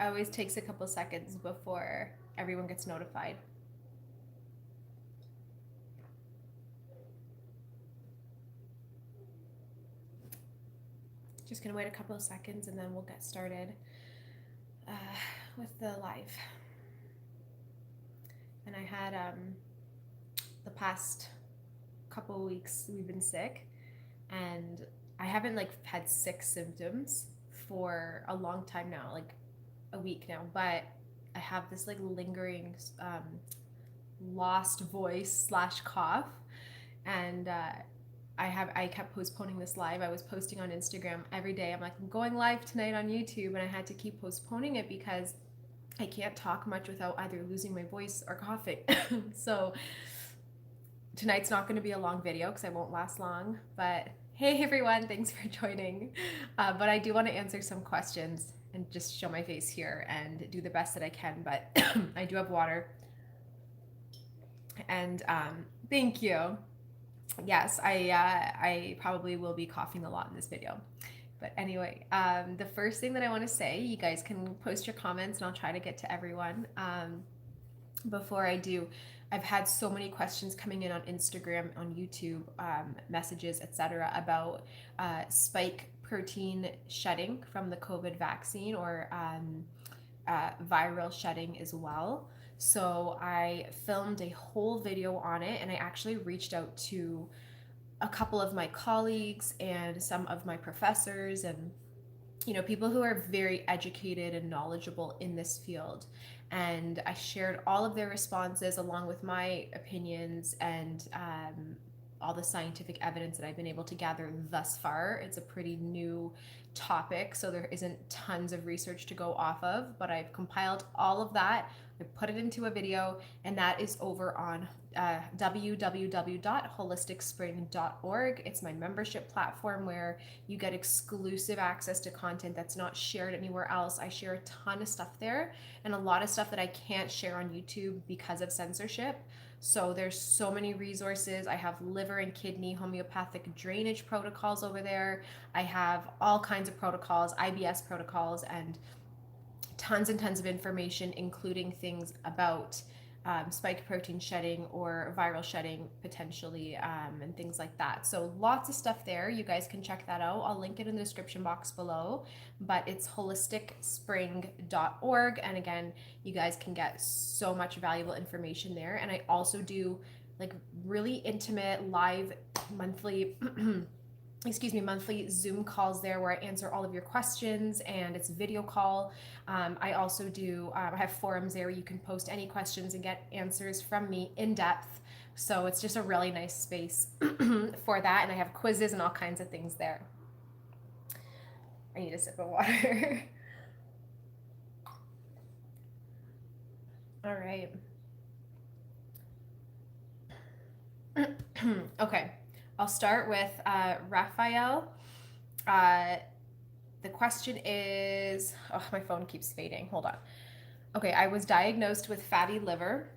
always takes a couple seconds before everyone gets notified. Just gonna wait a couple of seconds and then we'll get started with the live. And I had the past couple of weeks we've been sick, and I haven't like had sick symptoms for a long time now, like a week now, but I have this like lingering lost voice / cough, and I kept postponing this live. I was posting on Instagram every day. I'm like, I'm going live tonight on YouTube, and I had to keep postponing it because I can't talk much without either losing my voice or coughing. So tonight's not going to be a long video because I won't last long, but hey everyone, thanks for joining. But I do want to answer some questions and just show my face here and do the best that I can, but I do have water. And thank you. Yes, I probably will be coughing a lot in this video. But anyway, the first thing that I want to say, you guys can post your comments and I'll try to get to everyone. Before I do, I've had so many questions coming in on Instagram, on YouTube, messages, etc., about spike protein shedding from the COVID vaccine, or viral shedding as well. So I filmed a whole video on it, and I actually reached out to a couple of my colleagues and some of my professors, and people who are very educated and knowledgeable in this field. And I shared all of their responses along with my opinions and all the scientific evidence that I've been able to gather thus far. It's a pretty new topic, so there isn't tons of research to go off of, but I've compiled all of that. I put it into a video, and that is over on www.holisticspring.org. It's my membership platform where you get exclusive access to content that's not shared anywhere else. I share a ton of stuff there, and a lot of stuff that I can't share on YouTube because of censorship. So there's so many resources. I have liver and kidney homeopathic drainage protocols over there. I have all kinds of protocols, IBS protocols, and tons of information, including things about spike protein shedding or viral shedding potentially, and things like that. So lots of stuff there. You guys can check that out. I'll link it in the description box below, but it's holisticspring.org. And again, you guys can get so much valuable information there. And I also do like really intimate live monthly monthly Zoom calls there where I answer all of your questions, and it's a video call. I also do, I have forums there where you can post any questions and get answers from me in depth. So it's just a really nice space for that. And I have quizzes and all kinds of things there. I need a sip of water. All right. Okay. I'll start with Raphael. The question is, oh, my phone keeps fading. Hold on. Okay, I was diagnosed with fatty liver.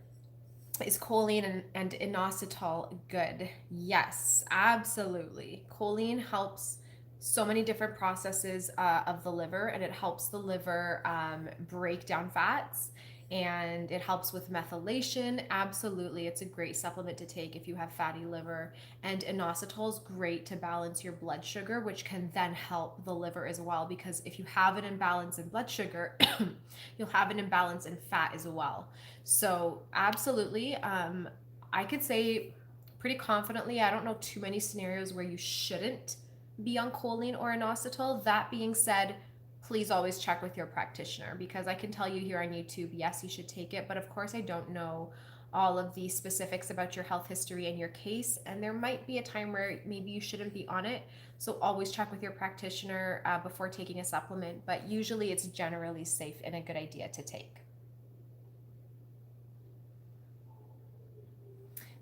Is choline and inositol good? Yes, absolutely. Choline helps so many different processes of the liver, and it helps the liver break down fats, and it helps with methylation. Absolutely, it's a great supplement to take if you have fatty liver. And inositol is great to balance your blood sugar, which can then help the liver as well, because if you have an imbalance in blood sugar, you'll have an imbalance in fat as well. So absolutely, I could say pretty confidently, I don't know too many scenarios where you shouldn't be on choline or inositol. That being said, please always check with your practitioner, because I can tell you here on YouTube, yes, you should take it, but of course I don't know all of the specifics about your health history and your case, and there might be a time where maybe you shouldn't be on it. So always check with your practitioner before taking a supplement, but usually it's generally safe and a good idea to take.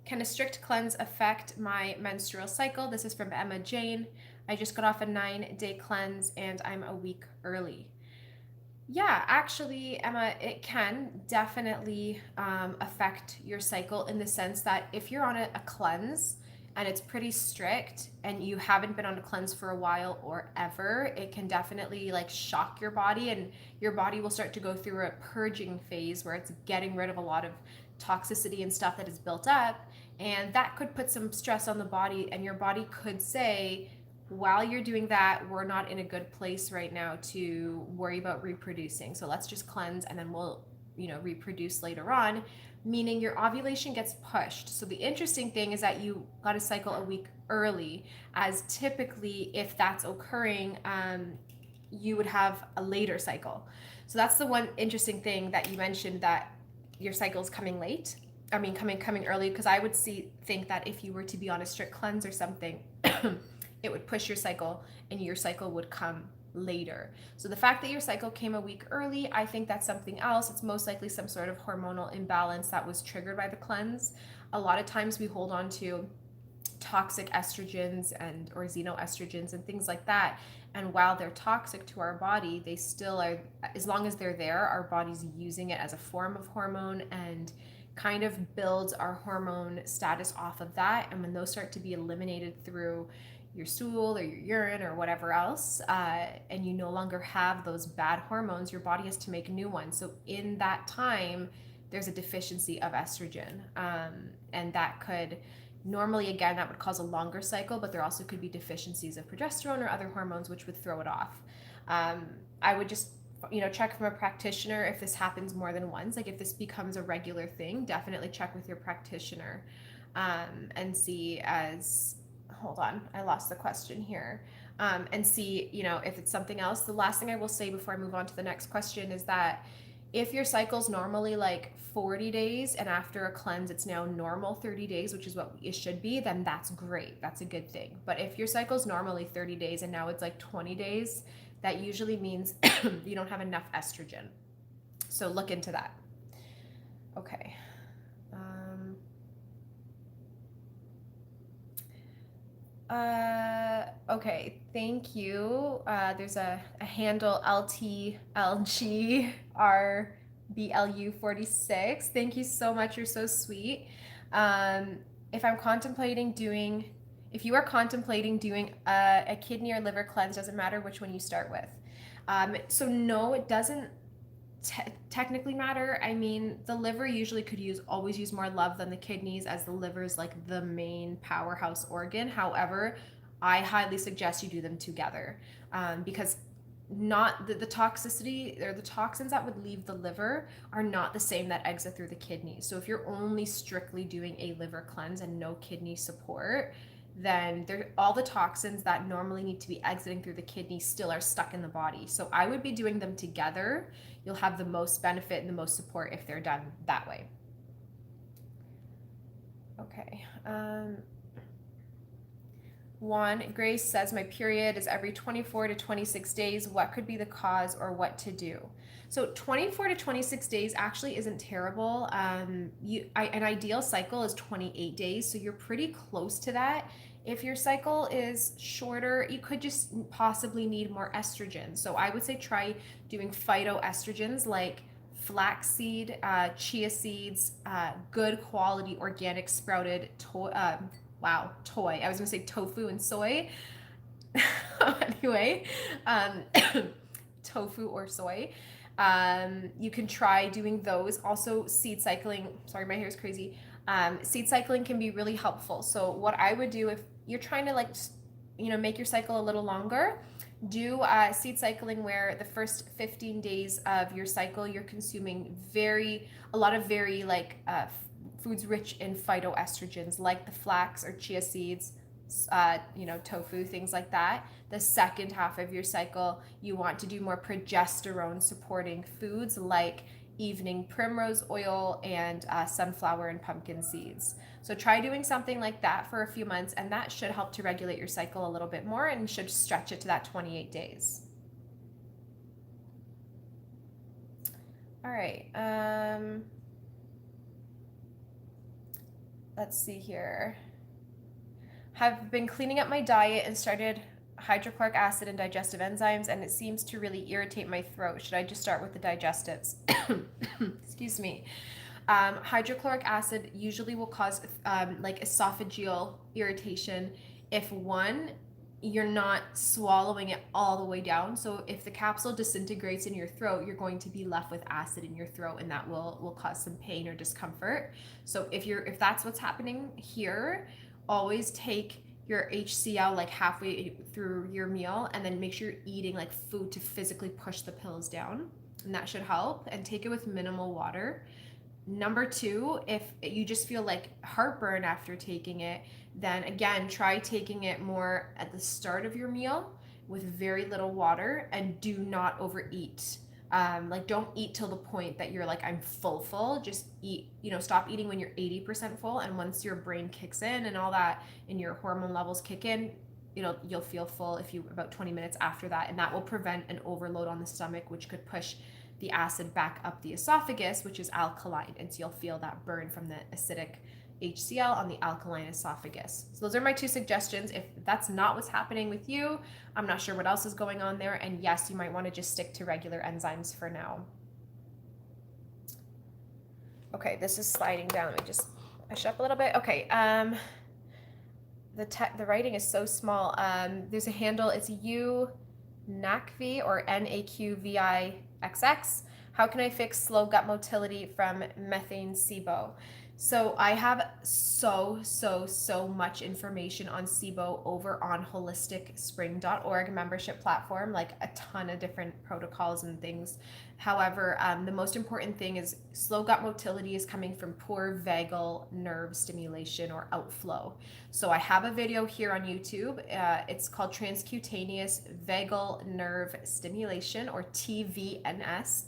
Can a strict cleanse affect my menstrual cycle? This is from Emma Jane. I just got off a 9-day cleanse and I'm a week early. Yeah, actually, Emma, it can definitely affect your cycle, in the sense that if you're on a cleanse, and it's pretty strict and you haven't been on a cleanse for a while or ever, it can definitely like shock your body, and your body will start to go through a purging phase where it's getting rid of a lot of toxicity and stuff that is built up, and that could put some stress on the body, and your body could say, while you're doing that, we're not in a good place right now to worry about reproducing, so let's just cleanse and then we'll reproduce later on, meaning your ovulation gets pushed. So the interesting thing is that you got to cycle a week early, as typically if that's occurring, you would have a later cycle. So that's the one interesting thing that you mentioned, that your cycle's coming late. I mean, coming early, because I would think that if you were to be on a strict cleanse or something, it would push your cycle and your cycle would come later. So the fact that your cycle came a week early, I think that's something else. It's most likely some sort of hormonal imbalance that was triggered by the cleanse. A lot of times we hold on to toxic estrogens or xenoestrogens and things like that. And while they're toxic to our body, they still are, as long as they're there, our body's using it as a form of hormone and kind of builds our hormone status off of that. And when those start to be eliminated through your stool or your urine or whatever else, and you no longer have those bad hormones, your body has to make new ones. So in that time, there's a deficiency of estrogen. And that could, normally, again, that would cause a longer cycle, but there also could be deficiencies of progesterone or other hormones, which would throw it off. I would just check from a practitioner if this happens more than once. Like if this becomes a regular thing, definitely check with your practitioner, and see as, hold on, I lost the question here, and see, if it's something else. The last thing I will say before I move on to the next question is that if your cycle's normally like 40 days and after a cleanse it's now normal 30 days, which is what it should be, then that's great. That's a good thing. But if your cycle's normally 30 days and now it's like 20 days, that usually means you don't have enough estrogen. So look into that. Okay. Okay, thank you. There's a handle LTLGRBLU46. Thank you so much. You're so sweet. If you are contemplating doing a kidney or liver cleanse, doesn't matter which one you start with. So no, it doesn't technically matter. I mean, the liver usually could always use more love than the kidneys, as the liver is like the main powerhouse organ. However, I highly suggest you do them together, because not the toxicity or the toxins that would leave the liver are not the same that exit through the kidneys. So if you're only strictly doing a liver cleanse and no kidney support, then all the toxins that normally need to be exiting through the kidney still are stuck in the body. So I would be doing them together. You'll have the most benefit and the most support if they're done that way. Okay. Grace says, my period is every 24 to 26 days. What could be the cause or what to do? So 24 to 26 days actually isn't terrible. An ideal cycle is 28 days, so you're pretty close to that. If your cycle is shorter, you could just possibly need more estrogen. So I would say try doing phytoestrogens like flaxseed, chia seeds, good quality organic sprouted I was gonna say tofu and soy. Anyway, tofu or soy. You can try doing those. Also, seed cycling. Sorry, my hair is crazy. Seed cycling can be really helpful. So what I would do if you're trying to make your cycle a little longer, do seed cycling where the first 15 days of your cycle you're consuming a lot of foods rich in phytoestrogens like the flax or chia seeds, tofu, things like that. The second half of your cycle, you want to do more progesterone supporting foods like evening primrose oil and sunflower and pumpkin seeds. So try doing something like that for a few months, and that should help to regulate your cycle a little bit more and should stretch it to that 28 days. All right. Let's see here. Have been cleaning up my diet and started hydrochloric acid and digestive enzymes, and it seems to really irritate my throat. Should I just start with the digestives? Excuse me. Hydrochloric acid usually will cause like esophageal irritation if one, you're not swallowing it all the way down. So if the capsule disintegrates in your throat, you're going to be left with acid in your throat, and that will cause some pain or discomfort. So if that's what's happening here, always take your HCl like halfway through your meal, and then make sure you're eating like food to physically push the pills down, and that should help. And take it with minimal water. Number two, if you just feel like heartburn after taking it, then again, try taking it more at the start of your meal with very little water, and do not overeat. Like, don't eat till the point that you're like, I'm full. Just eat, stop eating when you're 80% full. And once your brain kicks in and all that, and your hormone levels kick in, you'll feel full about 20 minutes after that. And that will prevent an overload on the stomach, which could push the acid back up the esophagus, which is alkaline. And so you'll feel that burn from the acidic HCl on the alkaline esophagus. So those are my two suggestions. If that's not what's happening with you, I'm not sure what else is going on there. And yes, you might want to just stick to regular enzymes for now. Okay, this is sliding down. Let me just push up a little bit. Okay, the writing is so small. There's a handle, it's NAQVI or NAQVIXX. How can I fix slow gut motility from methane SIBO? So I have so much information on SIBO over on holisticspring.org membership platform, like a ton of different protocols and things. However, the most important thing is slow gut motility is coming from poor vagal nerve stimulation or outflow. So I have a video here on YouTube. It's called Transcutaneous Vagal Nerve Stimulation, or TVNS.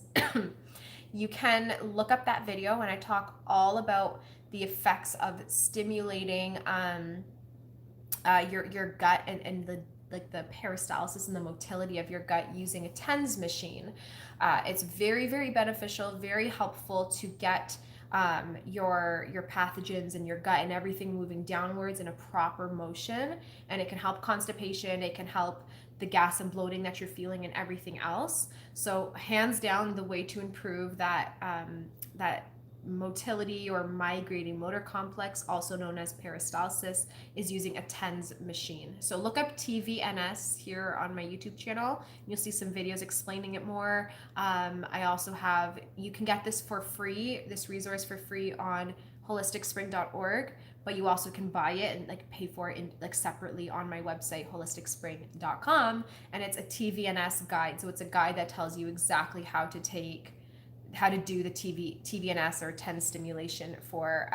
You can look up that video, and I talk all about the effects of stimulating your gut and the peristalsis and the motility of your gut using a TENS machine. It's very beneficial, very helpful to get your pathogens in your gut and everything moving downwards in a proper motion. And it can help constipation, it can help the gas and bloating that you're feeling and everything else. So hands down, the way to improve that motility or migrating motor complex, also known as peristalsis, is using a TENS machine. So look up TVNS here on my YouTube channel. You'll see some videos explaining it more. I also have, you can get this for free, this resource for free on holisticspring.org, but you also can buy it and pay for it separately on my website, holisticspring.com. And it's a TVNS guide. So it's a guide that tells you exactly how to do the TVNS or TENS stimulation for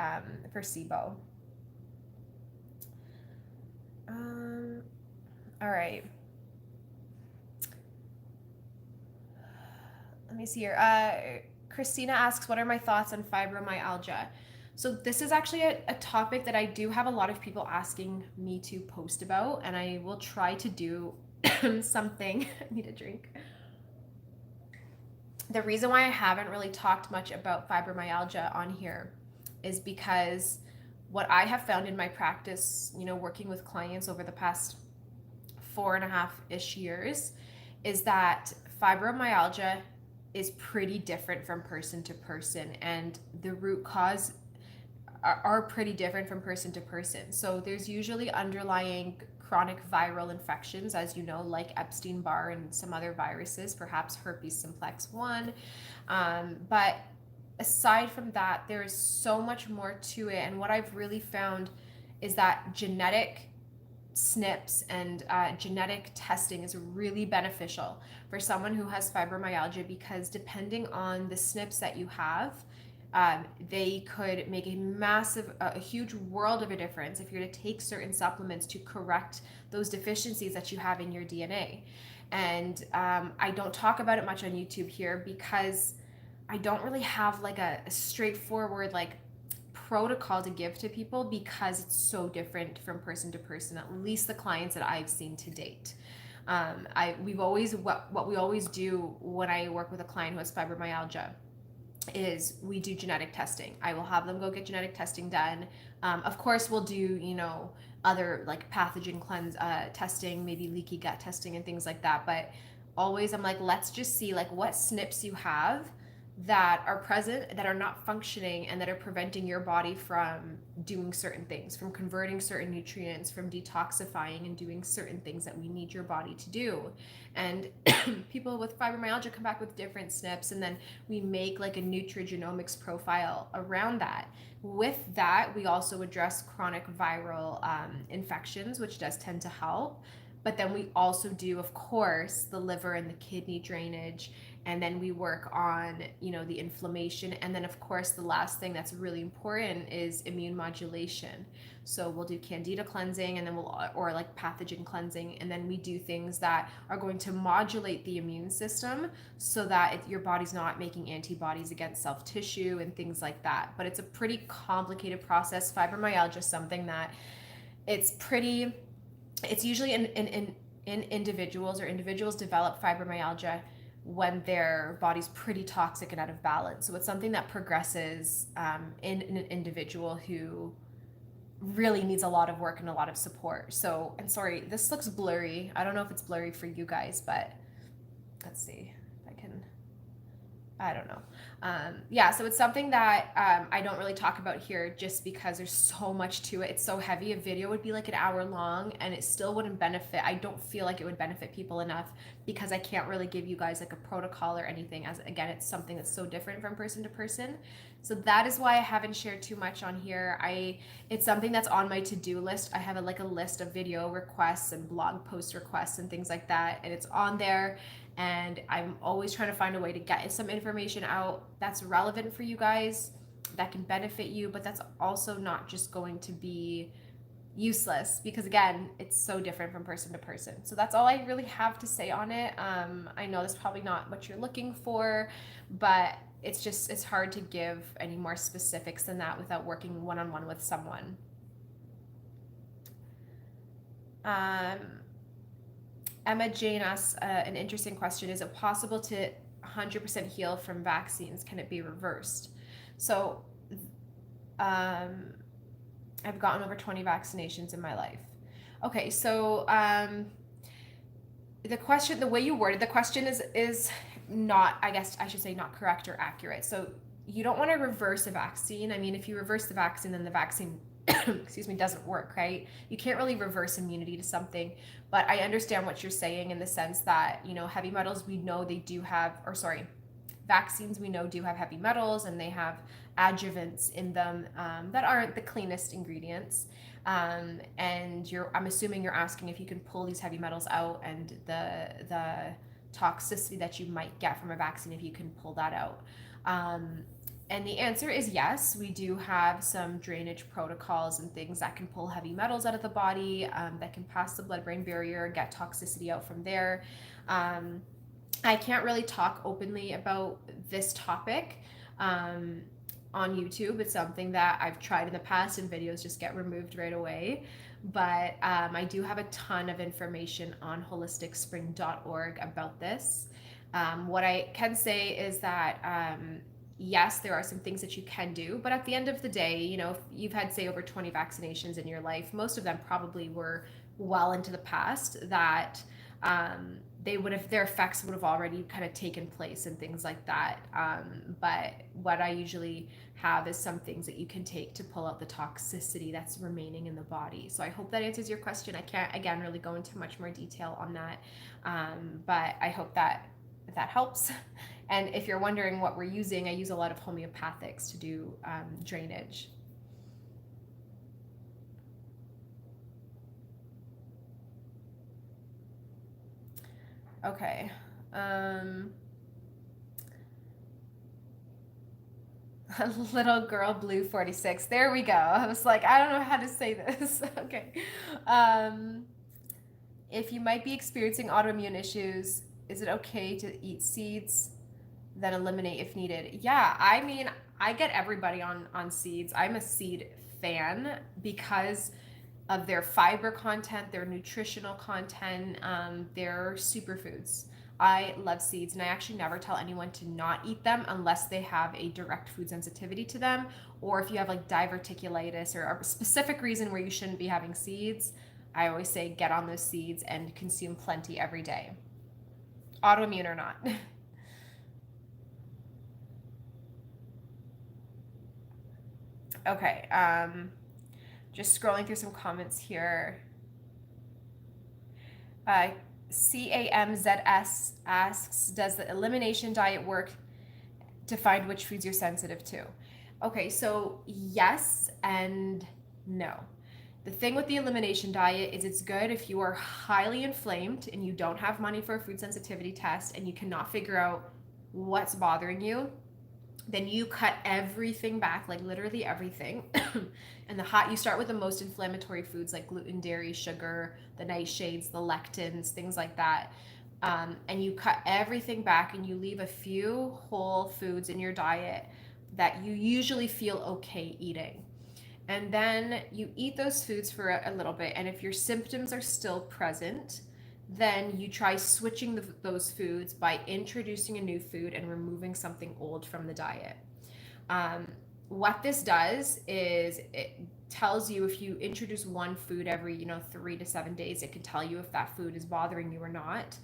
SIBO. All right. Let me see here. Christina asks, what are my thoughts on fibromyalgia? So this is actually a topic that I do have a lot of people asking me to post about, and I will try to do something. I need a drink. The reason why I haven't really talked much about fibromyalgia on here is because what I have found in my practice, working with clients over the past 4.5-ish years, is that fibromyalgia is pretty different from person to person, and the root cause are pretty different from person to person. So there's usually underlying chronic viral infections, as you know, like Epstein-Barr and some other viruses, perhaps herpes simplex 1. But aside from that, there is so much more to it. And what I've really found is that genetic SNPs and genetic testing is really beneficial for someone who has fibromyalgia, because depending on the SNPs that you have, they could make a huge world of a difference if you're to take certain supplements to correct those deficiencies that you have in your DNA. And I don't talk about it much on YouTube here because I don't really have a straightforward protocol to give to people, because it's so different from person to person, at least the clients that I've seen to date. What we always do when I work with a client who has fibromyalgia is we do genetic testing. I will have them go get genetic testing done. Of course, we'll do, other pathogen cleanse testing, maybe leaky gut testing and things like that. But always I'm let's just see what SNPs you have that are present, that are not functioning, and that are preventing your body from doing certain things, from converting certain nutrients, from detoxifying and doing certain things that we need your body to do. And people with fibromyalgia come back with different SNPs, and then we make like a nutrigenomics profile around that. With that, we also address chronic viral infections, which does tend to help. But then we also do, of course, the liver and the kidney drainage, and then we work on, you know, the inflammation. And then of course the last thing that's really important is immune modulation. So we'll do candida cleansing, and then or like pathogen cleansing, and then we do things that are going to modulate the immune system so that your body's not making antibodies against self tissue and things like that. But it's a pretty complicated process. Fibromyalgia is something that it's usually in individuals, or individuals develop fibromyalgia when their body's pretty toxic and out of balance. So it's something that progresses in an individual who really needs a lot of work and a lot of support. So, and sorry, this looks blurry. I don't know if it's blurry for you guys, but let's see if I can, I don't know. Yeah, so it's something that I don't really talk about here just because there's so much to it. It's so heavy. A video would be like an hour long and it still wouldn't benefit. I don't feel like it would benefit people enough because I can't really give you guys like a protocol or anything, as again, it's something that's so different from person to person. So that is why I haven't shared too much on here. It's something that's on my to-do list. I have a list of video requests and blog post requests and things like that, and it's on there. And I'm always trying to find a way to get some information out that's relevant for you guys, that can benefit you, but that's also not just going to be useless, because again, it's so different from person to person. So that's all I really have to say on it. I know that's probably not what you're looking for, but it's hard to give any more specifics than that without working one-on-one with someone. Emma Jane asks an interesting question. Is it possible to 100% heal from vaccines? Can it be reversed? So I've gotten over 20 vaccinations in my life. Okay, so the question, the way you worded the question is not, I guess I should say, not correct or accurate. So you don't want to reverse a vaccine. I mean, if you reverse the vaccine, then the vaccine excuse me, doesn't work, right? You can't really reverse immunity to something, but I understand what you're saying in the sense that, you know, heavy metals, we know they do have, or sorry, vaccines we know do have heavy metals, and they have adjuvants in them that aren't the cleanest ingredients. And I'm assuming you're asking if you can pull these heavy metals out, and the toxicity that you might get from a vaccine, if you can pull that out. And the answer is yes. We do have some drainage protocols and things that can pull heavy metals out of the body, that can pass the blood-brain barrier, get toxicity out from there. I can't really talk openly about this topic on YouTube. It's something that I've tried in the past, and videos just get removed right away. But I do have a ton of information on holisticspring.org about this. What I can say is that yes, there are some things that you can do, but at the end of the day, you know, if you've had, say, over 20 vaccinations in your life, most of them probably were well into the past, that their effects would have already kind of taken place and things like that. But what I usually have is some things that you can take to pull out the toxicity that's remaining in the body. So I hope that answers your question. I can't, again, really go into much more detail on that, but I hope that helps. And if you're wondering what we're using, I use a lot of homeopathics to do drainage. Okay. Little girl blue 46. There we go. I was like, I don't know how to say this. Okay. If you might be experiencing autoimmune issues, is it okay to eat seeds, then eliminate if needed? Yeah, I mean, I get everybody on seeds. I'm a seed fan because of their fiber content, their nutritional content, their superfoods. I love seeds, and I actually never tell anyone to not eat them unless they have a direct food sensitivity to them, or if you have like diverticulitis or a specific reason where you shouldn't be having seeds. I always say get on those seeds and consume plenty every day, autoimmune or not. Okay. Just scrolling through some comments here. Uh, CAMZS asks, does the elimination diet work to find which foods you're sensitive to? Okay, so yes and no. The thing with the elimination diet is it's good if you are highly inflamed and you don't have money for a food sensitivity test and you cannot figure out what's bothering you. Then you cut everything back, like literally everything. And you start with the most inflammatory foods like gluten, dairy, sugar, the nightshades, the lectins, things like that. And you cut everything back and you leave a few whole foods in your diet that you usually feel okay eating. And then you eat those foods for a little bit. And if your symptoms are still present, then you try switching those foods by introducing a new food and removing something old from the diet. What this does is it tells you if you introduce one food every 3 to 7 days, it can tell you if that food is bothering you or not.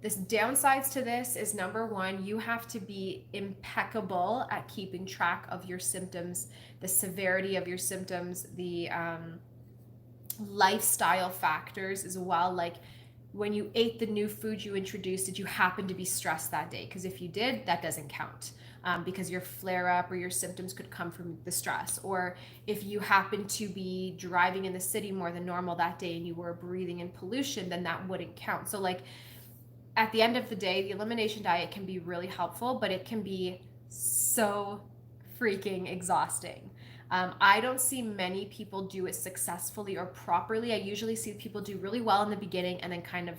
The downsides to this is, number one, you have to be impeccable at keeping track of your symptoms, the severity of your symptoms, the lifestyle factors as well. Like when you ate the new food you introduced, did you happen to be stressed that day? Because if you did, that doesn't count. Because your flare up or your symptoms could come from the stress. Or if you happen to be driving in the city more than normal that day and you were breathing in pollution, then that wouldn't count. So, like, at the end of the day, the elimination diet can be really helpful, but it can be so freaking exhausting. I don't see many people do it successfully or properly. I usually see people do really well in the beginning and then kind of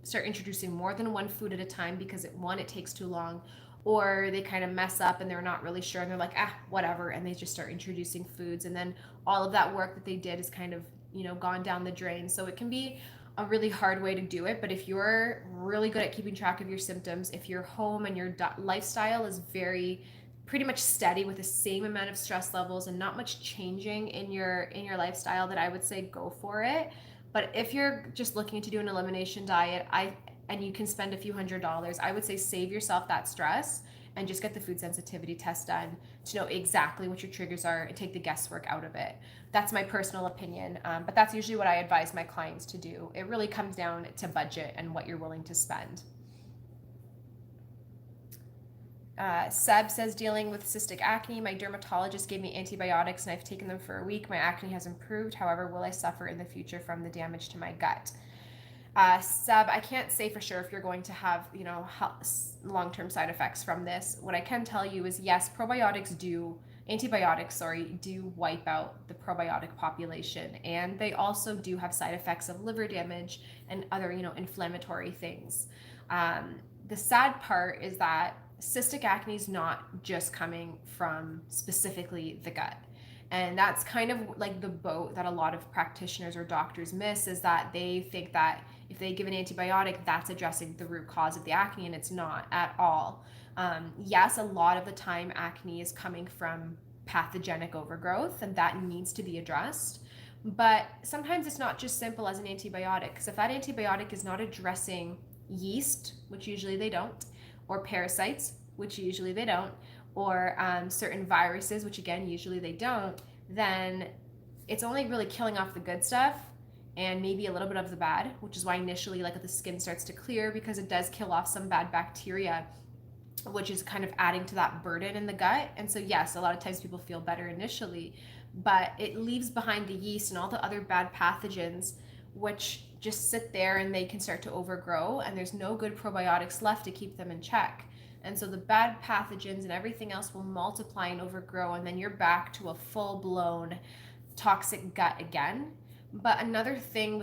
start introducing more than one food at a time because it takes too long, or they kind of mess up and they're not really sure and they're like, whatever, and they just start introducing foods, and then all of that work that they did is kind of gone down the drain. So it can be a really hard way to do it. But if you're really good at keeping track of your symptoms, if your home and your lifestyle is very pretty much steady with the same amount of stress levels and not much changing in your lifestyle, that I would say go for it. But if you're just looking to do an elimination diet, and you can spend a few $100s, I would say save yourself that stress and just get the food sensitivity test done to know exactly what your triggers are and take the guesswork out of it. That's my personal opinion, but that's usually what I advise my clients to do. It really comes down to budget and what you're willing to spend. Seb says, dealing with cystic acne. My dermatologist gave me antibiotics and I've taken them for a week. My acne has improved. However, will I suffer in the future from the damage to my gut? Seb, I can't say for sure if you're going to have, long-term side effects from this. What I can tell you is, yes, antibiotics, do wipe out the probiotic population, and they also do have side effects of liver damage and other, inflammatory things. The sad part is that cystic acne is not just coming from specifically the gut. And that's kind of like the boat that a lot of practitioners or doctors miss, is that they think that if they give an antibiotic, that's addressing the root cause of the acne, and it's not at all. Yes, a lot of the time acne is coming from pathogenic overgrowth, and that needs to be addressed. But sometimes it's not just simple as an antibiotic, because if that antibiotic is not addressing yeast, which usually they don't, or parasites, which usually they don't, or certain viruses, which again, usually they don't, then it's only really killing off the good stuff and maybe a little bit of the bad, which is why initially, like, the skin starts to clear, because it does kill off some bad bacteria, which is kind of adding to that burden in the gut. And so, yes, a lot of times people feel better initially, but it leaves behind the yeast and all the other bad pathogens, which just sit there and they can start to overgrow, and there's no good probiotics left to keep them in check. And so the bad pathogens and everything else will multiply and overgrow, and then you're back to a full-blown toxic gut again. But another thing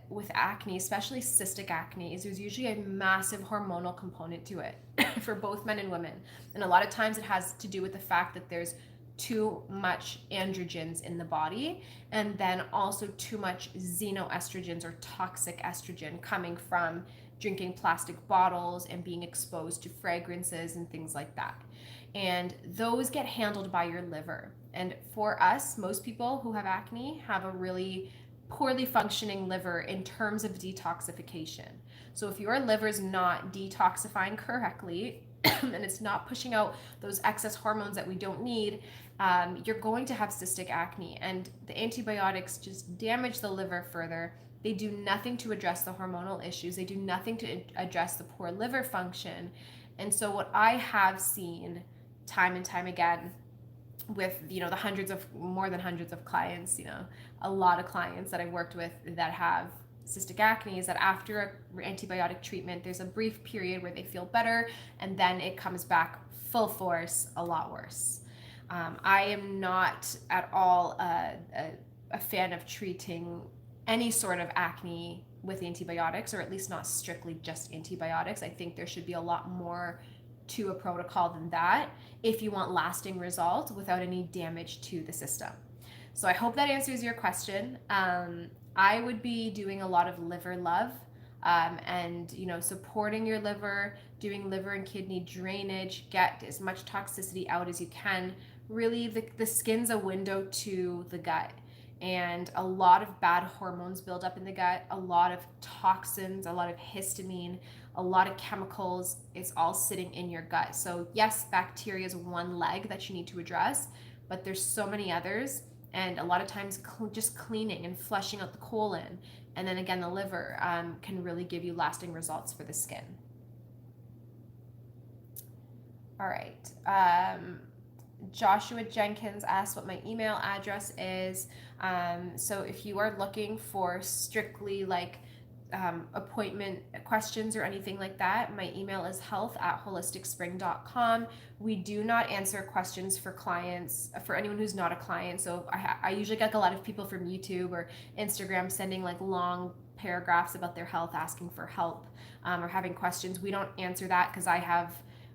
with acne, especially cystic acne, is there's usually a massive hormonal component to it for both men and women. And a lot of times it has to do with the fact that there's too much androgens in the body, and then also too much xenoestrogens or toxic estrogen coming from drinking plastic bottles and being exposed to fragrances and things like that. And those get handled by your liver. And for us, most people who have acne have a really poorly functioning liver in terms of detoxification. So if your liver's not detoxifying correctly and it's not pushing out those excess hormones that we don't need, you're going to have cystic acne. And the antibiotics just damage the liver further. They do nothing to address the hormonal issues. They do nothing to address the poor liver function. And so what I have seen time and time again with, the more than hundreds of clients, a lot of clients that I've worked with that have cystic acne, is that after antibiotic treatment, there's a brief period where they feel better, and then it comes back full force, a lot worse. I am not at all a fan of treating any sort of acne with antibiotics, or at least not strictly just antibiotics. I think there should be a lot more to a protocol than that if you want lasting results without any damage to the system. So I hope that answers your question. I would be doing a lot of liver love, and supporting your liver, doing liver and kidney drainage, get as much toxicity out as you can. Really, the skin's a window to the gut, and a lot of bad hormones build up in the gut, a lot of toxins, a lot of histamine, a lot of chemicals. It's all sitting in your gut. So yes, bacteria is one leg that you need to address, but there's so many others. And a lot of times just cleaning and flushing out the colon, and then again the liver, can really give you lasting results for the skin. All right. Joshua Jenkins asked what my email address is. So if you are looking for strictly appointment questions or anything like that, my email is health@holisticspring.com. We do not answer questions for clients, for anyone who's not a client. So I usually get a lot of people from YouTube or Instagram sending long paragraphs about their health, asking for help, or having questions. We don't answer that because I have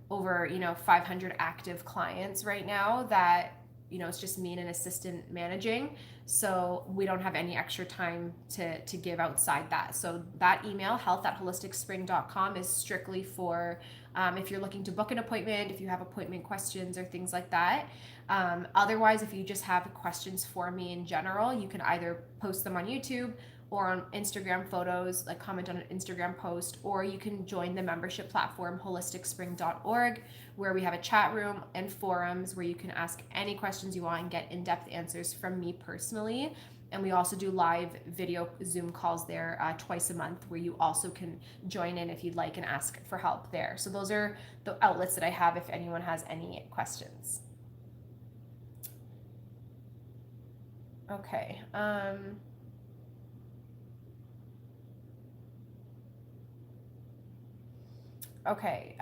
over 500 active clients right now that it's just me and an assistant managing. So we don't have any extra time to give outside that. So that email, health@holisticspring.com, is strictly for if you're looking to book an appointment, if you have appointment questions or things like that. Otherwise, if you just have questions for me in general, you can either post them on YouTube or on Instagram photos, comment on an Instagram post, or you can join the membership platform holisticspring.org, where we have a chat room and forums where you can ask any questions you want and get in-depth answers from me personally. And we also do live video Zoom calls there twice a month, where you also can join in if you'd like and ask for help there. So those are the outlets that I have if anyone has any questions. Okay. Okay,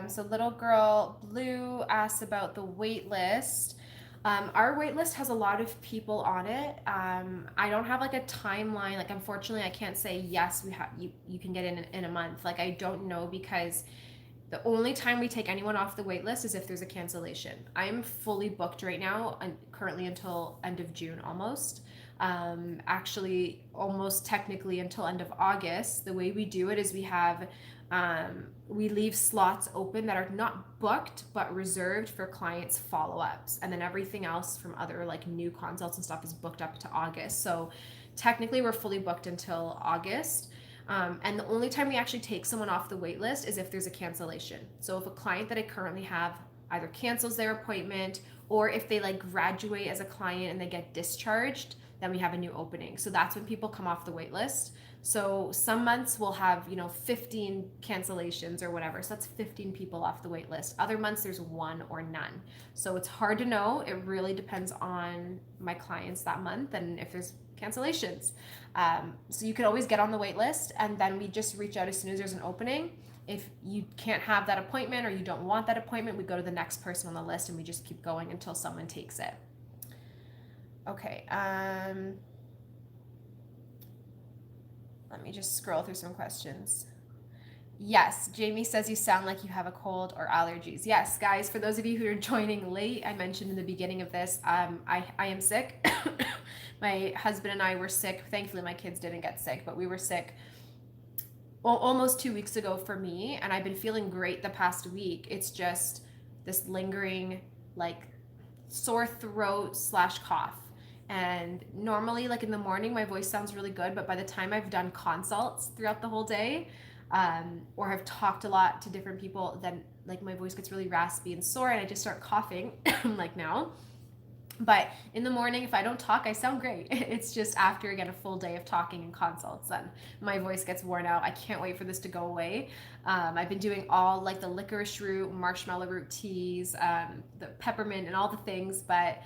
so little girl Blue asks about the wait list. Our wait list has a lot of people on it. I don't have a timeline. Unfortunately, I can't say yes. You can get in a month. I don't know, because the only time we take anyone off the wait list is if there's a cancellation. I am fully booked right now, and currently until end of June almost. Actually, almost technically until end of August. The way we do it is we leave slots open that are not booked but reserved for clients' follow-ups, and then everything else from other new consults and stuff is booked up to August. So technically we're fully booked until August. And the only time we actually take someone off the wait list is if there's a cancellation. So if a client that I currently have either cancels their appointment, or if they graduate as a client and they get discharged, then we have a new opening. So that's when people come off the wait list. So some months we'll have 15 cancellations or whatever, so that's 15 people off the wait list. Other months there's one or none. So it's hard to know. It really depends on my clients that month and if there's cancellations. So you can always get on the wait list, and then we just reach out as soon as there's an opening. If you can't have that appointment or you don't want that appointment, we go to the next person on the list and we just keep going until someone takes it. Okay. Let me just scroll through some questions. Yes, Jamie says you sound like you have a cold or allergies. Yes, guys, for those of you who are joining late, I mentioned in the beginning of this, I am sick. My husband and I were sick. Thankfully, my kids didn't get sick, but we were sick almost 2 weeks ago for me, and I've been feeling great the past week. It's just this lingering, sore throat / cough. And normally, in the morning, my voice sounds really good, but by the time I've done consults throughout the whole day, or have talked a lot to different people, then like my voice gets really raspy and sore and I just start coughing like now. But in the morning, if I don't talk, I sound great. It's just after, again, a full day of talking and consults, then my voice gets worn out. I can't wait for this to go away. I've been doing all like the licorice root, marshmallow root teas, the peppermint, and all the things. But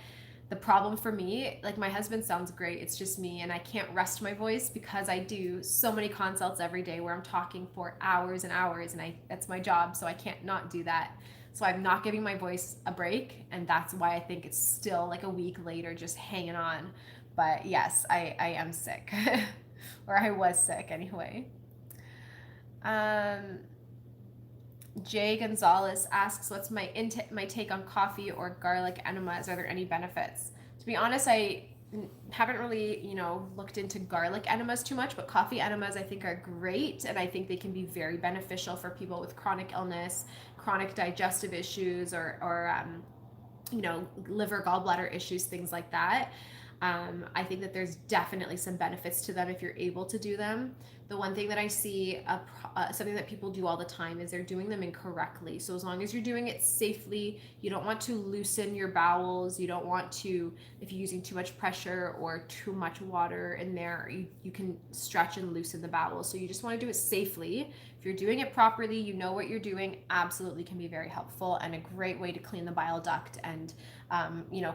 the problem for me, like my husband sounds great. It's just me, and I can't rest my voice because I do so many consults every day where I'm talking for hours and hours, and that's my job, so I can't not do that. So I'm not giving my voice a break, and that's why I think it's still like a week later just hanging on. But yes, I am sick. Or I was sick anyway. Um, Jay Gonzalez asks, "What's my take on coffee or garlic enemas? Are there any benefits?" To be honest, I haven't really, looked into garlic enemas too much, but coffee enemas I think are great, and I think they can be very beneficial for people with chronic illness, chronic digestive issues, or liver, gallbladder issues, things like that. I think that there's definitely some benefits to them if you're able to do them. The one thing that I see, something that people do all the time, is they're doing them incorrectly. So as long as you're doing it safely, you don't want to loosen your bowels. You don't want to, if you're using too much pressure or too much water in there, you can stretch and loosen the bowels. So you just want to do it safely. If you're doing it properly, you know what you're doing, absolutely can be very helpful and a great way to clean the bile duct and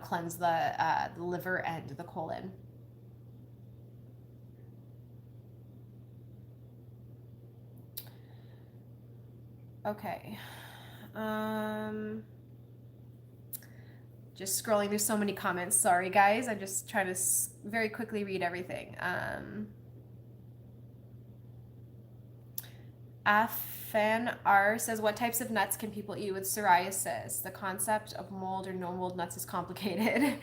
cleanse the liver and the colon. Okay. Just scrolling through so many comments. Sorry, guys. I'm just trying to very quickly read everything. Afan R says, "What types of nuts can people eat with psoriasis? The concept of mold or no mold nuts is complicated."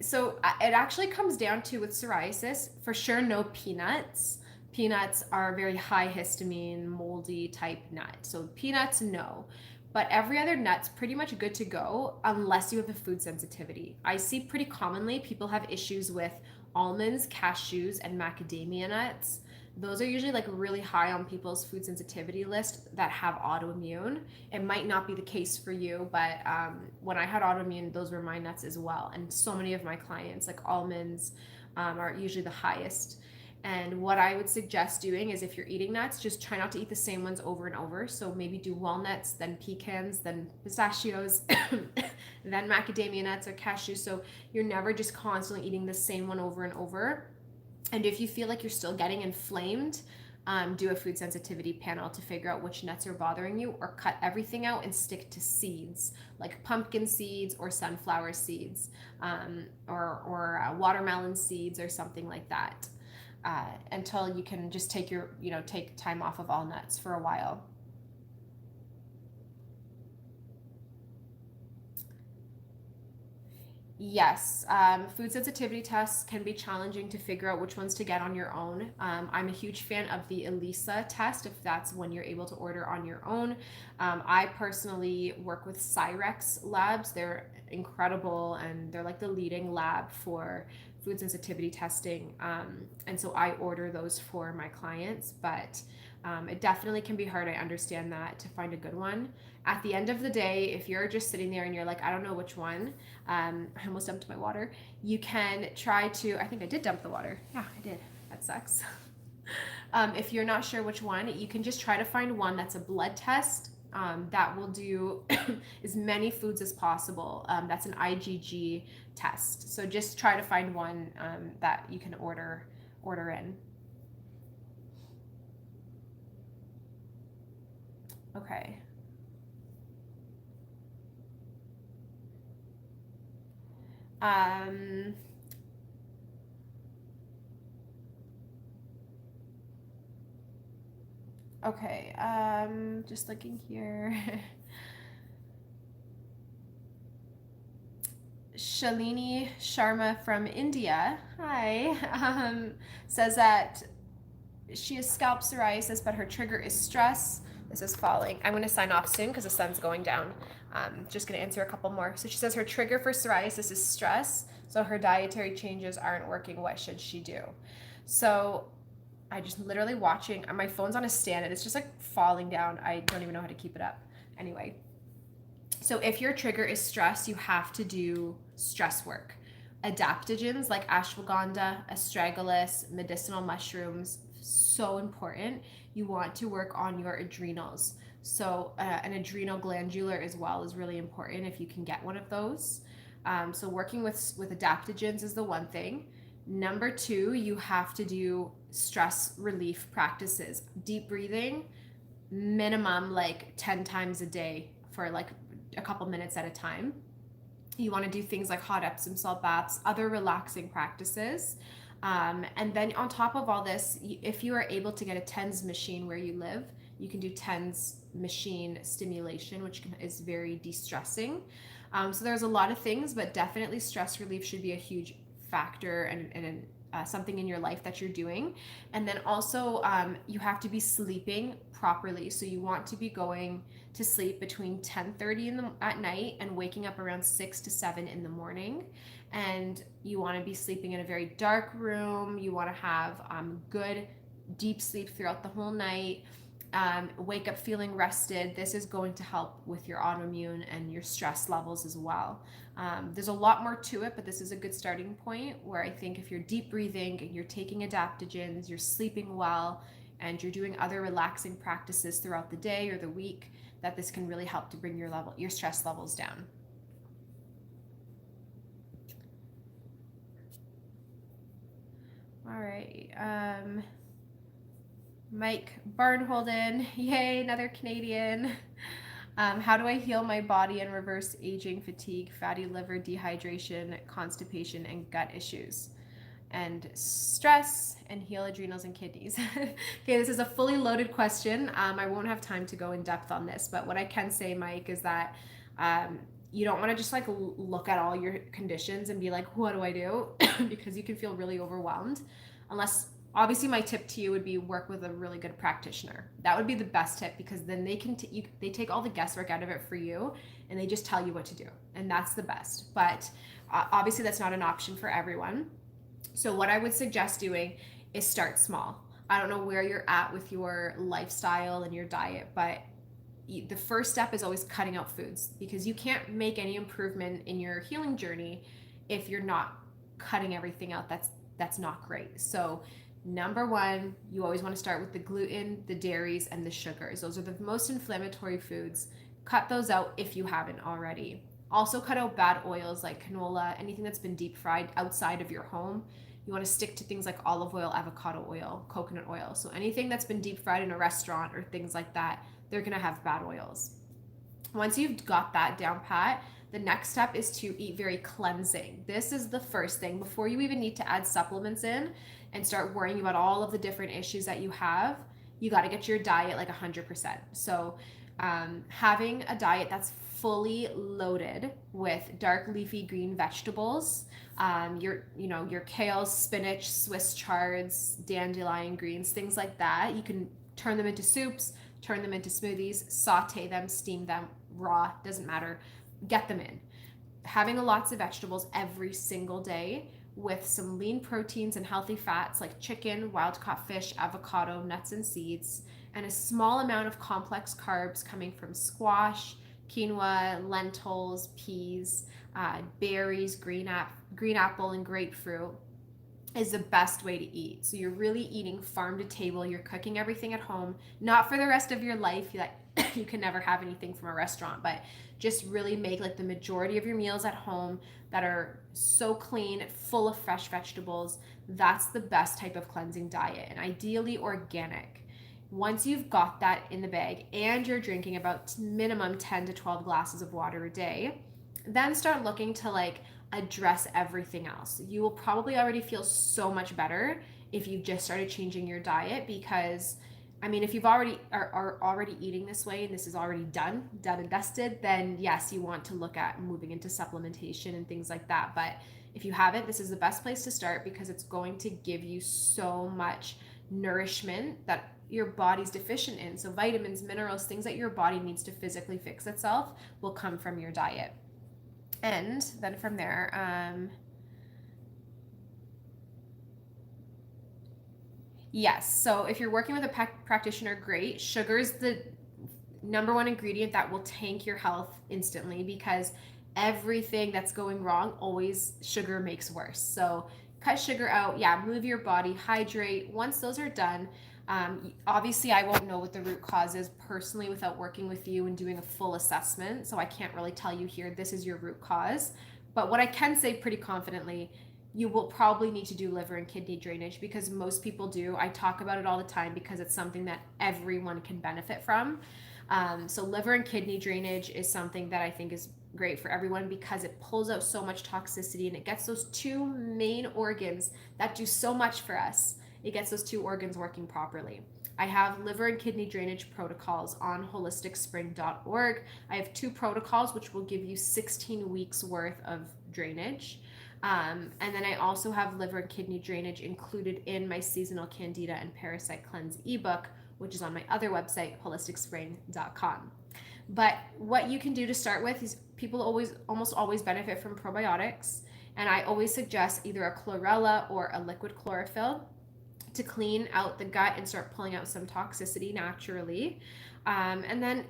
So it actually comes down to, with psoriasis, for sure, no peanuts. Peanuts are a very high histamine, moldy type nut. So peanuts, no. But every other nut's pretty much good to go unless you have a food sensitivity. I see pretty commonly people have issues with almonds, cashews, and macadamia nuts. Those are usually like really high on people's food sensitivity list that have autoimmune. It might not be the case for you, but when I had autoimmune, those were my nuts as well. And so many of my clients, like almonds, are usually the highest. And what I would suggest doing is, if you're eating nuts, just try not to eat the same ones over and over. So maybe do walnuts, then pecans, then pistachios, then macadamia nuts or cashews. So you're never just constantly eating the same one over and over. And if you feel like you're still getting inflamed, do a food sensitivity panel to figure out which nuts are bothering you, or cut everything out and stick to seeds, like pumpkin seeds or sunflower seeds, or watermelon seeds or something like that. Until you can just take time off of all nuts for a while. Yes, food sensitivity tests can be challenging to figure out which ones to get on your own. I'm a huge fan of the ELISA test, if that's one you're able to order on your own. I personally work with Cyrex Labs. They're incredible, and they're like the leading lab for food sensitivity testing. And so I order those for my clients, but it definitely can be hard. I understand that, to find a good one. At the end of the day, if you're just sitting there and you're like, I don't know which one, I almost dumped my water. You can try to, I think I did dump the water. Yeah, I did. That sucks. If you're not sure which one, you can just try to find one that's a blood test that will do as many foods as possible. That's an IgG test. So just try to find one that you can order in. Okay. Okay, just looking here. Shalini Sharma from India, hi, says that she has scalp psoriasis, but her trigger is stress. This is falling. I'm going to sign off soon because the sun's going down. Just going to answer a couple more. So she says her trigger for psoriasis is stress, so her dietary changes aren't working. What should she do? So I just literally watching, my phone's on a stand and it's just like falling down. I don't even know how to keep it up. Anyway, so if your trigger is stress, you have to do stress work. Adaptogens like ashwagandha, astragalus, medicinal mushrooms, so important. You want to work on your adrenals. So an adrenal glandular as well is really important if you can get one of those. So working with adaptogens is the one thing. Number two, you have to do stress relief practices. Deep breathing, minimum like 10 times a day for like a couple minutes at a time. You want to do things like hot Epsom salt baths, other relaxing practices. And then on top of all this, if you are able to get a TENS machine where you live, you can do TENS machine stimulation, which is very de-stressing. So there's a lot of things, but definitely stress relief should be a huge factor and something in your life that you're doing. And then also you have to be sleeping properly. So you want to be going to sleep between 10:30 at night and waking up around 6 to 7 in the morning. And you want to be sleeping in a very dark room. You want to have good deep sleep throughout the whole night. Wake up feeling rested. This is going to help with your autoimmune and your stress levels as well. There's a lot more to it, but this is a good starting point where I think if you're deep breathing and you're taking adaptogens, you're sleeping well, and you're doing other relaxing practices throughout the day or the week, that this can really help to bring your stress levels down. All right. Mike Barnholden, yay, another Canadian. How do I heal my body and reverse aging, fatigue, fatty liver, dehydration, constipation, and gut issues? And stress, and heal adrenals and kidneys. Okay, this is a fully loaded question. I won't have time to go in depth on this, but what I can say, Mike, is that you don't want to just like look at all your conditions and be like, what do I do? Because you can feel really overwhelmed. Unless, obviously, my tip to you would be work with a really good practitioner. That would be the best tip, because then they can they take all the guesswork out of it for you, and they just tell you what to do, and that's the best. But obviously, that's not an option for everyone. So what I would suggest doing is start small. I don't know where you're at with your lifestyle and your diet, but the first step is always cutting out foods, because you can't make any improvement in your healing journey if you're not cutting everything out that's not great. So number one, you always want to start with the gluten, the dairies, and the sugars. Those are the most inflammatory foods. Cut those out if you haven't already. Also cut out bad oils like canola, anything that's been deep fried outside of your home. You want to stick to things like olive oil, avocado oil, coconut oil. So anything that's been deep fried in a restaurant or things like that, they're going to have bad oils. Once you've got that down pat, the next step is to eat very cleansing. This is the first thing before you even need to add supplements in and start worrying about all of the different issues that you have. You got to get your diet like 100%. So having a diet that's fully loaded with dark leafy green vegetables, your kale, spinach, Swiss chards, dandelion greens, things like that. You can turn them into soups, turn them into smoothies, saute them, steam them, raw, doesn't matter. Get them in. Having lots of vegetables every single day with some lean proteins and healthy fats like chicken, wild-caught fish, avocado, nuts and seeds, and a small amount of complex carbs coming from squash, quinoa, lentils, peas, berries, green apple, and grapefruit is the best way to eat. So you're really eating farm to table. You're cooking everything at home, not for the rest of your life. You can never have anything from a restaurant, but just really make like the majority of your meals at home that are so clean, full of fresh vegetables. That's the best type of cleansing diet, and ideally organic. Once you've got that in the bag and you're drinking about minimum 10 to 12 glasses of water a day, then start looking to like address everything else. You will probably already feel so much better if you've just started changing your diet, because I mean, if you've already are already eating this way and this is already done and dusted, then yes, you want to look at moving into supplementation and things like that. But if you haven't, this is the best place to start, because it's going to give you so much nourishment that your body's deficient in. So vitamins, minerals, things that your body needs to physically fix itself will come from your diet. And then from there, Yes. So if you're working with a practitioner, great. Sugar is the number one ingredient that will tank your health instantly, because everything that's going wrong, always sugar makes worse. So cut sugar out. Yeah, move your body, hydrate. Once those are done, obviously I won't know what the root cause is personally without working with you and doing a full assessment. So I can't really tell you here, this is your root cause. But what I can say pretty confidently, you will probably need to do liver and kidney drainage, because most people do. I talk about it all the time because it's something that everyone can benefit from. So liver and kidney drainage is something that I think is great for everyone, because it pulls out so much toxicity and it gets those two main organs that do so much for us. It gets those two organs working properly. I have liver and kidney drainage protocols on holisticspring.org. I have 2 protocols which will give you 16 weeks worth of drainage. And then I also have liver and kidney drainage included in my seasonal candida and parasite cleanse ebook, which is on my other website, holisticspring.com. But what you can do to start with is, people almost always benefit from probiotics. And I always suggest either a chlorella or a liquid chlorophyll to clean out the gut and start pulling out some toxicity naturally. And then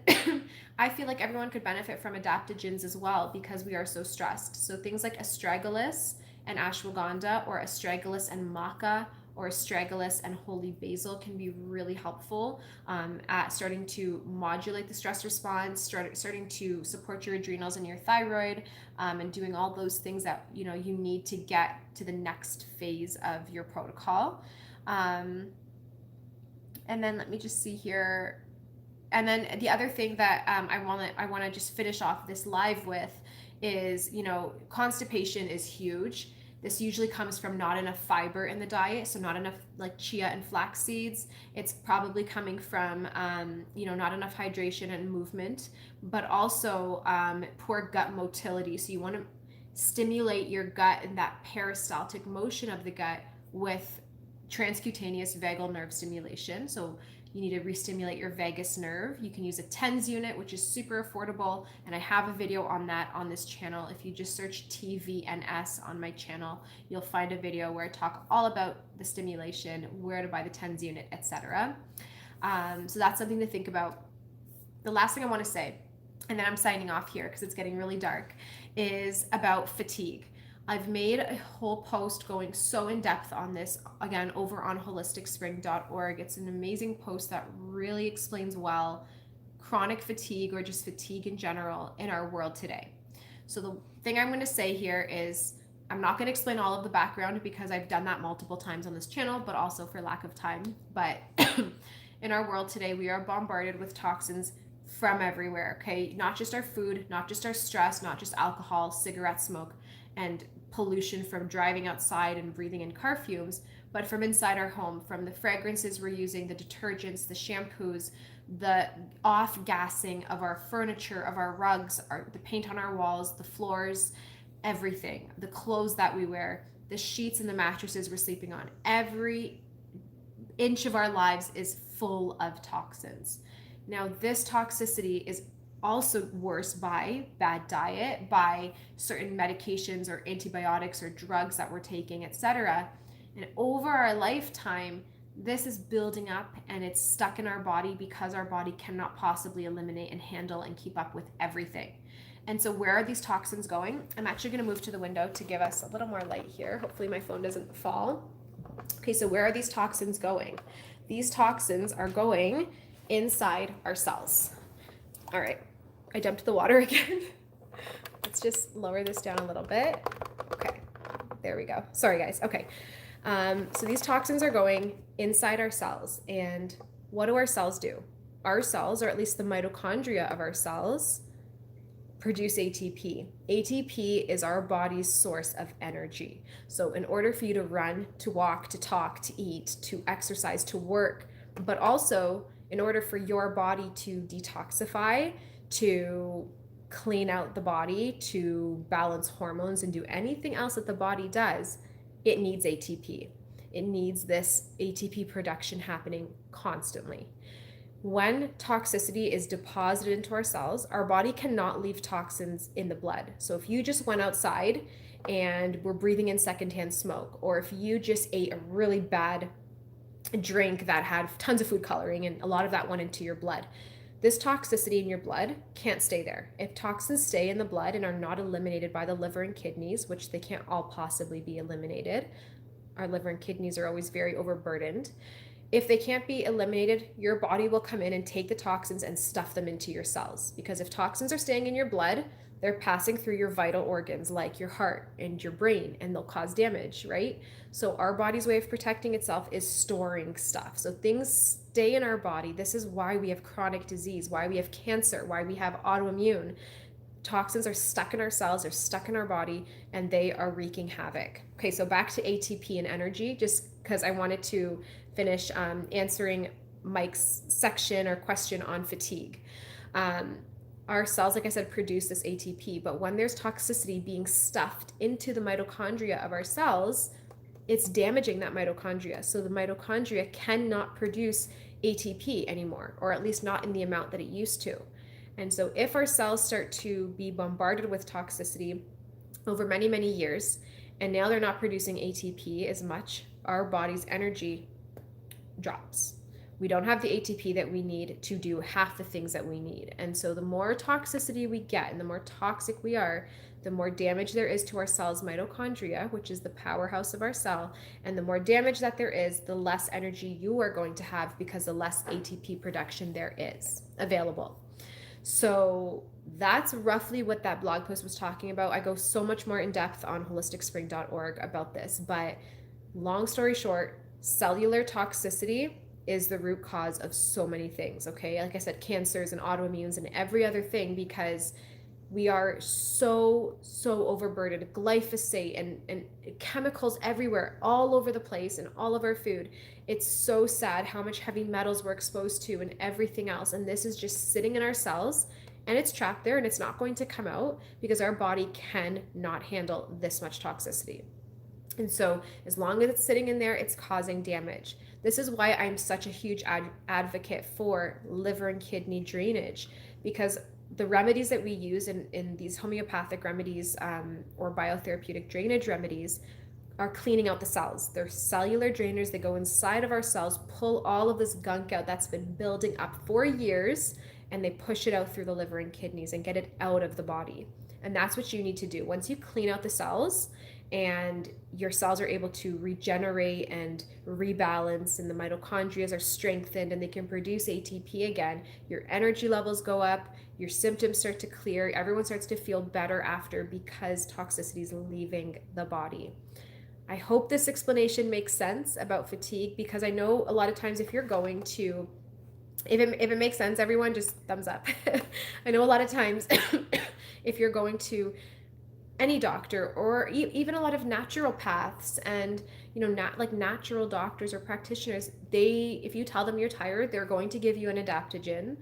I feel like everyone could benefit from adaptogens as well, because we are so stressed. So things like astragalus and ashwagandha, or astragalus and maca, or astragalus and holy basil can be really helpful at starting to modulate the stress response, starting to support your adrenals and your thyroid, and doing all those things that you need to get to the next phase of your protocol. And then let me just see here. And then the other thing that I want to just finish off this live with is, constipation is huge. This usually comes from not enough fiber in the diet, so not enough like chia and flax seeds. It's probably coming from, not enough hydration and movement, but also poor gut motility. So you want to stimulate your gut and that peristaltic motion of the gut with transcutaneous vagal nerve stimulation. So you need to re-stimulate your vagus nerve. You can use a TENS unit, which is super affordable, and I have a video on that on this channel. If you just search TVNS on my channel, you'll find a video where I talk all about the stimulation, where to buy the TENS unit, etc. So that's something to think about. The last thing I want to say, and then I'm signing off here because it's getting really dark, is about fatigue. I've made a whole post going so in depth on this, again, over on holisticspring.org. It's an amazing post that really explains well chronic fatigue, or just fatigue in general, in our world today. So the thing I'm going to say here is, I'm not going to explain all of the background because I've done that multiple times on this channel, but also for lack of time. But in our world today, we are bombarded with toxins from everywhere, okay? Not just our food, not just our stress, not just alcohol, cigarette smoke, and pollution from driving outside and breathing in car fumes, but from inside our home, from the fragrances we're using, the detergents, the shampoos, the off-gassing of our furniture, of our rugs, the paint on our walls, the floors, everything, the clothes that we wear, the sheets and the mattresses we're sleeping on. Every inch of our lives is full of toxins. Now, this toxicity is also worse by bad diet, by certain medications or antibiotics or drugs that we're taking, etc. And over our lifetime, this is building up and it's stuck in our body because our body cannot possibly eliminate and handle and keep up with everything. And so where are these toxins going? I'm actually going to move to the window to give us a little more light here. Hopefully my phone doesn't fall. Okay, so where are these toxins going? These toxins are going inside our cells. All right. I dumped the water again. Let's just lower this down a little bit. Okay, there we go. Sorry, guys. Okay, so these toxins are going inside our cells. And what do our cells do? Our cells, or at least the mitochondria of our cells, produce ATP. ATP is our body's source of energy. So in order for you to run, to walk, to talk, to eat, to exercise, to work, but also in order for your body to detoxify, to clean out the body, to balance hormones, and do anything else that the body does, it needs ATP. It needs this ATP production happening constantly. When toxicity is deposited into our cells, our body cannot leave toxins in the blood. So if you just went outside and were breathing in secondhand smoke, or if you just ate a really bad drink that had tons of food coloring, and a lot of that went into your blood. This toxicity in your blood can't stay there. If toxins stay in the blood and are not eliminated by the liver and kidneys, which they can't all possibly be eliminated, our liver and kidneys are always very overburdened. If they can't be eliminated, your body will come in and take the toxins and stuff them into your cells. Because if toxins are staying in your blood, they're passing through your vital organs like your heart and your brain, and they'll cause damage, right? So our body's way of protecting itself is storing stuff. So things stay in our body. This is why we have chronic disease, why we have cancer, why we have autoimmune. Toxins are stuck in our cells, they're stuck in our body, and they are wreaking havoc. Okay, so back to ATP and energy, just because I wanted to finish answering Mike's section or question on fatigue. Our cells, like I said, produce this ATP, but when there's toxicity being stuffed into the mitochondria of our cells, it's damaging that mitochondria. So the mitochondria cannot produce ATP anymore, or at least not in the amount that it used to. And so if our cells start to be bombarded with toxicity over many, many years, and now they're not producing ATP as much, our body's energy drops. We don't have the ATP that we need to do half the things that we need. And so the more toxicity we get and the more toxic we are, the more damage there is to our cell's mitochondria, which is the powerhouse of our cell. And the more damage that there is, the less energy you are going to have, because the less ATP production there is available. So that's roughly what that blog post was talking about. I go so much more in depth on holisticspring.org about this, but long story short, cellular toxicity is the root cause of so many things, okay? Like I said, cancers and autoimmunes and every other thing, because we are so overburdened. Glyphosate and chemicals everywhere, all over the place, and all of our food. It's so sad how much heavy metals we're exposed to and everything else. And this is just sitting in our cells, and it's trapped there, and it's not going to come out because our body cannot handle this much toxicity. And so as long as it's sitting in there, it's causing damage. This is why I'm such a huge advocate for liver and kidney drainage, because the remedies that we use in these homeopathic remedies or biotherapeutic drainage remedies are cleaning out the cells. They're cellular drainers. They go inside of our cells, pull all of this gunk out that's been building up for years, and they push it out through the liver and kidneys and get it out of the body. And that's what you need to do. Once you clean out the cells and your cells are able to regenerate and rebalance, and the mitochondria are strengthened and they can produce ATP again, your energy levels go up, your symptoms start to clear, everyone starts to feel better after, because toxicity is leaving the body. I hope this explanation makes sense about fatigue, because I know a lot of times if you're going to, if it makes sense, everyone just thumbs up. I know a lot of times if you're going to any doctor, or even a lot of naturopaths and like natural doctors or practitioners, if you tell them you're tired, they're going to give you an adaptogen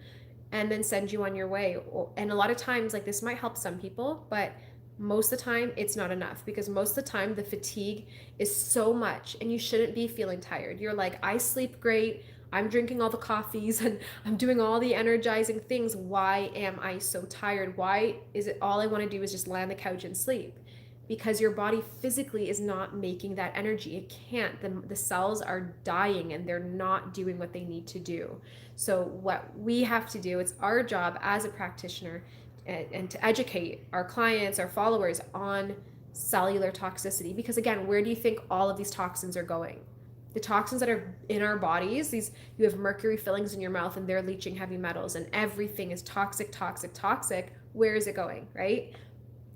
and then send you on your way. And a lot of times, like, this might help some people, but most of the time it's not enough, because most of the time the fatigue is so much, and you shouldn't be feeling tired. You're like, I sleep great, I'm drinking all the coffees and I'm doing all the energizing things. Why am I so tired? Why is it all I want to do is just lie on the couch and sleep? Because your body physically is not making that energy. It can't. The cells are dying and they're not doing what they need to do. So what we have to do, it's our job as a practitioner and to educate our clients, our followers on cellular toxicity. Because again, where do you think all of these toxins are going? The toxins that are in our bodies, you have mercury fillings in your mouth and they're leaching heavy metals, and everything is toxic. Where is it going, right?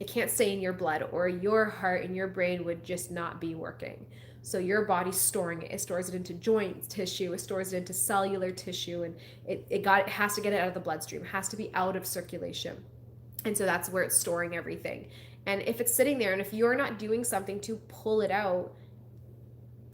It can't stay in your blood, or your heart and your brain would just not be working. So your body's storing it. It stores it into joint tissue. It stores it into cellular tissue, and it has to get it out of the bloodstream. It has to be out of circulation. And so that's where it's storing everything. And if it's sitting there, and if you're not doing something to pull it out,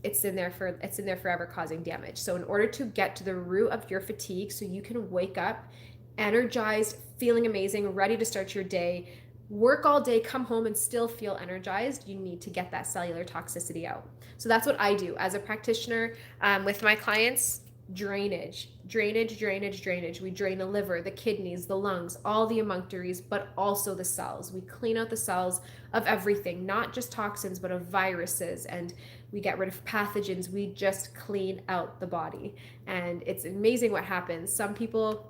it's in there forever, causing damage. So in order to get to the root of your fatigue, so you can wake up energized, feeling amazing, ready to start your day, work all day, come home and still feel energized, you need to get that cellular toxicity out. So that's what I do as a practitioner with my clients. Drainage. We drain the liver, the kidneys, the lungs, all the emunctories, but also the cells. We clean out the cells of everything, not just toxins, but of viruses and we get rid of pathogens, we just clean out the body. And it's amazing what happens. Some people,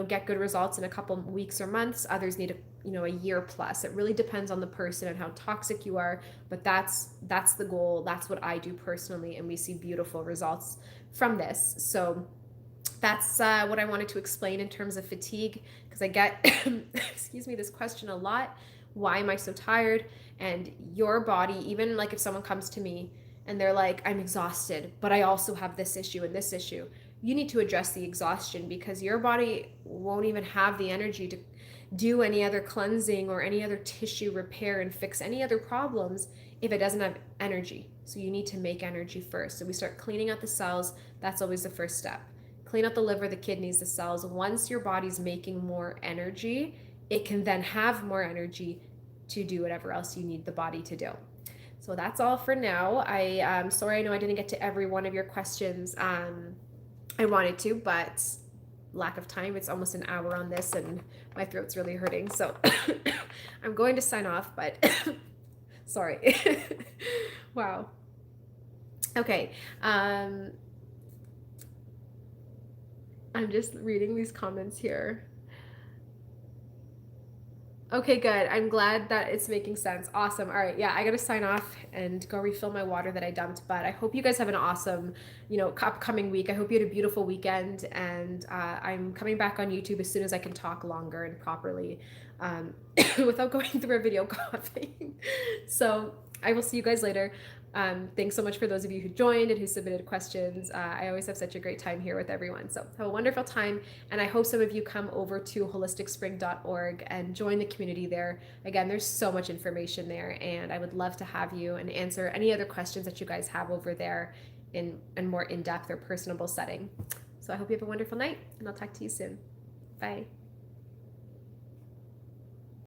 get good results in a couple weeks or months, others need a year plus. It really depends on the person and how toxic you are, but that's the goal. That's what I do personally, and we see beautiful results from this. So that's what I wanted to explain in terms of fatigue, because I get excuse me, this question a lot. Why am I so tired? And your body, even like if someone comes to me and they're like, I'm exhausted, but I also have this issue and this issue, you need to address the exhaustion, because your body won't even have the energy to do any other cleansing or any other tissue repair and fix any other problems if it doesn't have energy. So you need to make energy first. So we start cleaning out the cells. That's always the first step. Clean out the liver, the kidneys, the cells. Once your body's making more energy, it can then have more energy to do whatever else you need the body to do. So that's all for now. I'm sorry, I know I didn't get to every one of your questions. I wanted to, but lack of time. It's almost an hour on this and my throat's really hurting. So I'm going to sign off, but sorry. Wow. Okay. I'm just reading these comments here. Okay, good. I'm glad that it's making sense. Awesome. All right. Yeah, I got to sign off and go refill my water that I dumped. But I hope you guys have an awesome, upcoming week. I hope you had a beautiful weekend. And I'm coming back on YouTube as soon as I can talk longer and properly without going through a video coughing. So I will see you guys later. Thanks so much for those of you who joined and who submitted questions. I always have such a great time here with everyone. So have a wonderful time. And I hope some of you come over to holisticspring.org and join the community there. Again, there's so much information there, and I would love to have you and answer any other questions that you guys have over there in a more in-depth or personable setting. So I hope you have a wonderful night, and I'll talk to you soon. Bye.